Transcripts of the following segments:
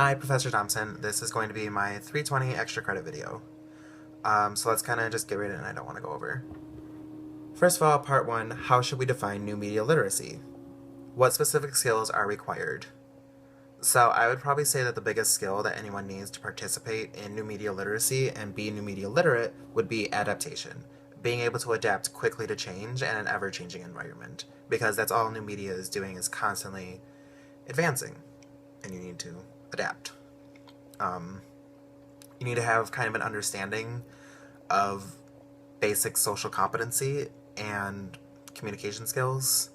Hi, Professor Thompson. This is going to be my 320 extra credit video. So let's kind of just get right in. I don't want to go over. First of all, part one, how should we define new media literacy? What specific skills are required? So I would probably say that the biggest skill that anyone needs to participate in new media literacy and be new media literate would be adaptation. Being able to adapt quickly to change and an ever-changing environment. Because that's all new media is doing, is constantly advancing. And you need to adapt. You need to have kind of an understanding of basic social competency and communication skills.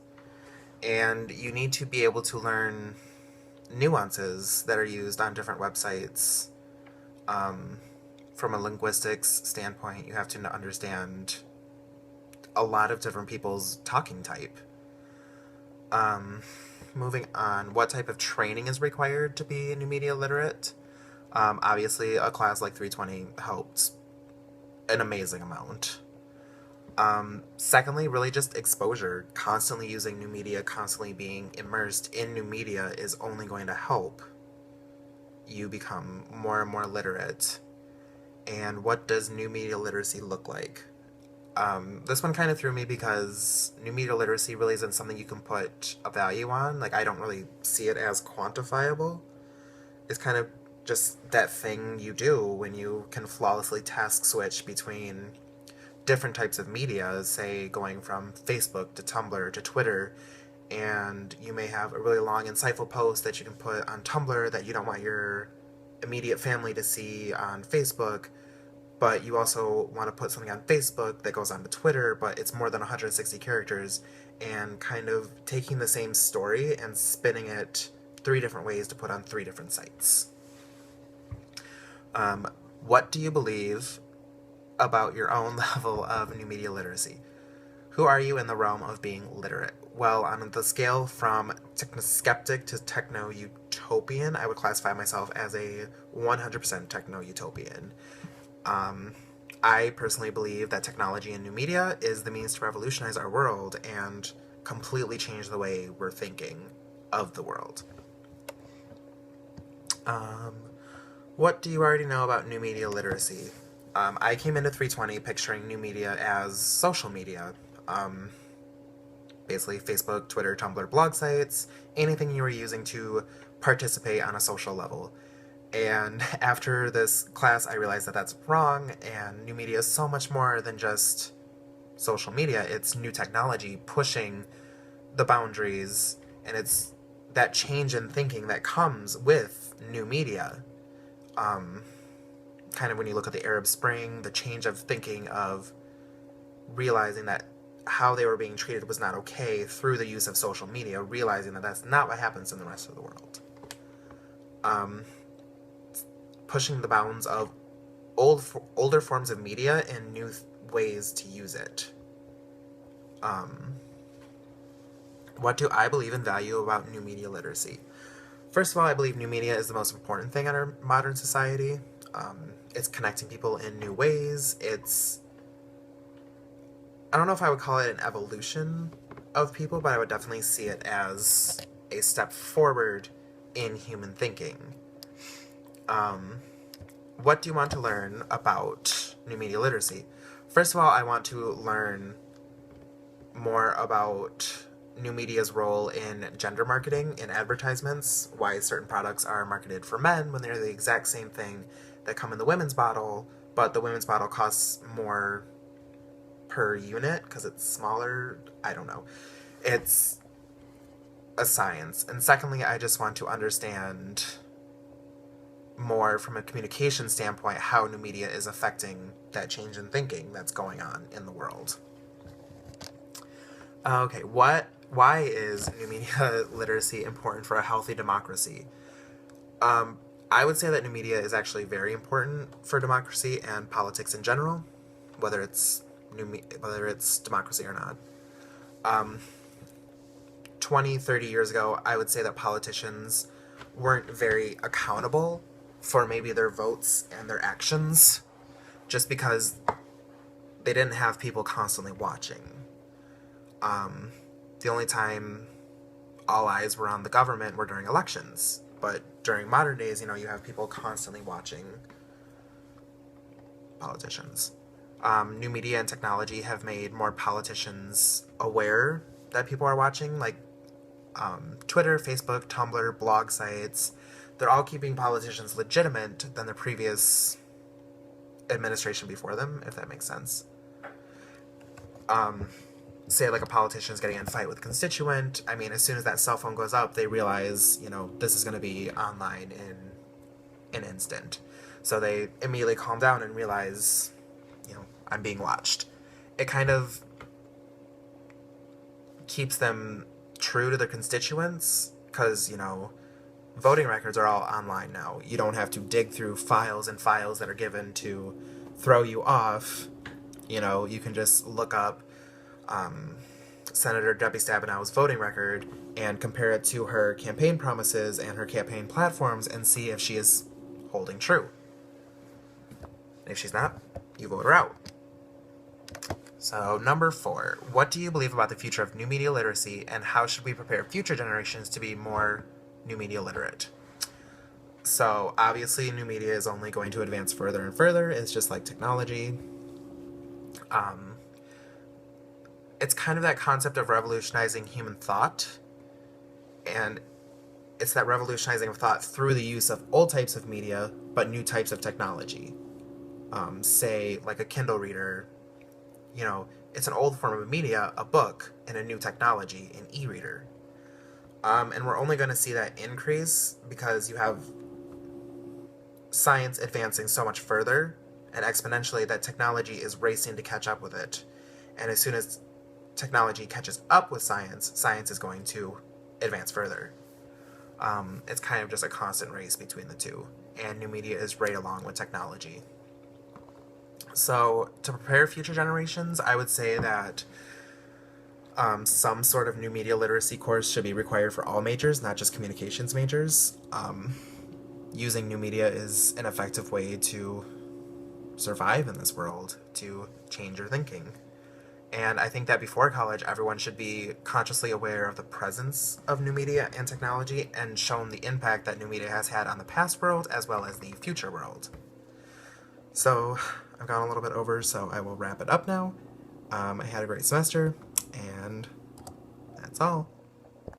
And you need to be able to learn nuances that are used on different websites. From a linguistics standpoint, you have to understand a lot of different people's talking type. Moving on, what type of training is required to be new media literate? Obviously, a class like 320 helped an amazing amount. Secondly, really just exposure. Constantly using new media, constantly being immersed in new media is only going to help you become more and more literate. And what does new media literacy look like? This one kind of threw me because new media literacy really isn't something you can put a value on. Like, I don't really see it as quantifiable. It's kind of just that thing you do when you can flawlessly task switch between different types of media, say going from Facebook to Tumblr to Twitter, and you may have a really long, insightful post that you can put on Tumblr that you don't want your immediate family to see on Facebook, but you also want to put something on Facebook that goes on to Twitter, but it's more than 160 characters, and kind of taking the same story and spinning it three different ways to put on three different sites. What do you believe about your own level of new media literacy? Who are you in the realm of being literate? Well, on the scale from techno-skeptic to techno-utopian, I would classify myself as a 100% techno-utopian. I personally believe that technology and new media is the means to revolutionize our world and completely change the way we're thinking of the world. What do you already know about new media literacy? I came into 320 picturing new media as social media. Basically Facebook, Twitter, Tumblr, blog sites, anything you were using to participate on a social level. And after this class, I realized that that's wrong, and new media is so much more than just social media. It's new technology pushing the boundaries, and it's that change in thinking that comes with new media. Kind of when you look at the Arab Spring, the change of thinking of realizing that how they were being treated was not okay through the use of social media, realizing that that's not what happens in the rest of the world. Pushing the bounds of older forms of media and new ways to use it. What do I believe and value about new media literacy? First of all, I believe new media is the most important thing in our modern society. It's connecting people in new ways. I don't know if I would call it an evolution of people, but I would definitely see it as a step forward in human thinking. What do you want to learn about new media literacy? First of all, I want to learn more about new media's role in gender marketing in advertisements, why certain products are marketed for men when they're the exact same thing that come in the women's bottle, but the women's bottle costs more per unit because it's smaller. I don't know. It's a science. And secondly, I just want to understand more from a communication standpoint how new media is affecting that change in thinking that's going on in the world. Okay, why is new media literacy important for a healthy democracy? I would say that new media is actually very important for democracy and politics in general, whether it's democracy or not. 20, 30 years ago, I would say that politicians weren't very accountable for maybe their votes and their actions, just because they didn't have people constantly watching. The only time all eyes were on the government were during elections, but during modern days, you have people constantly watching politicians. New media and technology have made more politicians aware that people are watching, like Twitter, Facebook, Tumblr, blog sites. They're all keeping politicians legitimate than the previous administration before them, if that makes sense. Say like a politician's getting in a fight with a constituent. I mean, as soon as that cell phone goes up, they realize, this is going to be online in an instant. So they immediately calm down and realize, I'm being watched. It kind of keeps them true to their constituents because, voting records are all online now. You don't have to dig through files and files that are given to throw you off. You can just look up Senator Debbie Stabenow's voting record and compare it to her campaign promises and her campaign platforms and see if she is holding true. If she's not, you vote her out. So, number 4. What do you believe about the future of new media literacy, and how should we prepare future generations to be more new media literate? So, obviously, new media is only going to advance further and further. It's just like technology. It's kind of that concept of revolutionizing human thought, and it's that revolutionizing of thought through the use of old types of media, but new types of technology. Say, like a Kindle reader, it's an old form of media, a book, and a new technology, an e-reader. And we're only going to see that increase because you have science advancing so much further and exponentially that technology is racing to catch up with it. And as soon as technology catches up with science, science is going to advance further. It's kind of just a constant race between the two, and new media is right along with technology. So, to prepare future generations, I would say that some sort of new media literacy course should be required for all majors, not just communications majors. Using new media is an effective way to survive in this world, to change your thinking. And I think that before college, everyone should be consciously aware of the presence of new media and technology and shown the impact that new media has had on the past world as well as the future world. So, I've gone a little bit over, so I will wrap it up now. I had a great semester, and that's all.